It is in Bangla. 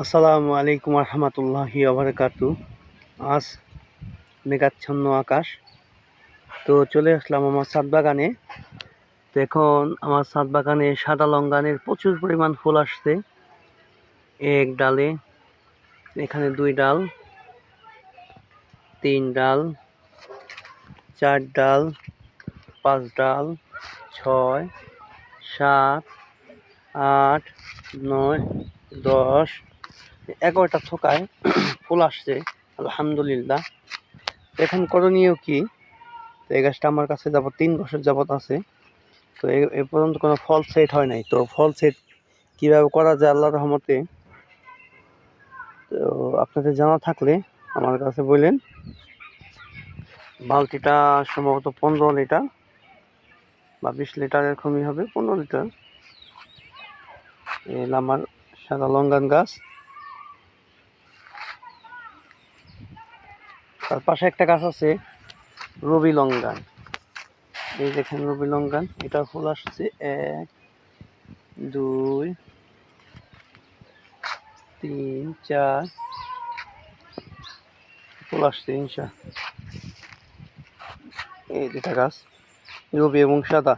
আসসালামু আলাইকুম রহমতুল্লাহি বারাকাতু। আজ মেঘাচ্ছন্ন আকাশ। তো চলে আসলাম আমার ছাদ বাগানে। তো এখন আমার ছাদ বাগানে সাদা লঙ্ঘানের প্রচুর পরিমাণ ফুল আসছে এক ডালে। এখানে 2 ডাল, 3 ডাল, 4 ডাল, 5 ডাল, 6, 7, 8, 9, 10, 11টা থোকায় ফুল আসছে আলহামদুলিল্লাহ। এখন করণীয় কি? তো এই গাছটা আমার কাছে যাবত 3 বছর যাবত আছে। তো এ পর্যন্ত কোনো ফল সেট হয় নাই। তো ফল সেট কিভাবে করা যায় আল্লাহর রহমতে, তো আপনাদের জানা থাকলে আমার কাছে বললেন। বালতিটা সম্ভবত 15 লিটার বা 20 লিটার এরকমই হবে, 15 লিটার। এই আমার সাদা লঙ্ঘান গাছ। তার পাশে একটা গাছ আছে রবি লঙ্ঘান। এই দেখেন রবি লঙ্ঘান, এটা ফুল আসছে 1, 2, 3, 4 ফুল আসছে এই 2টা গাছ রবি এবং সাদা।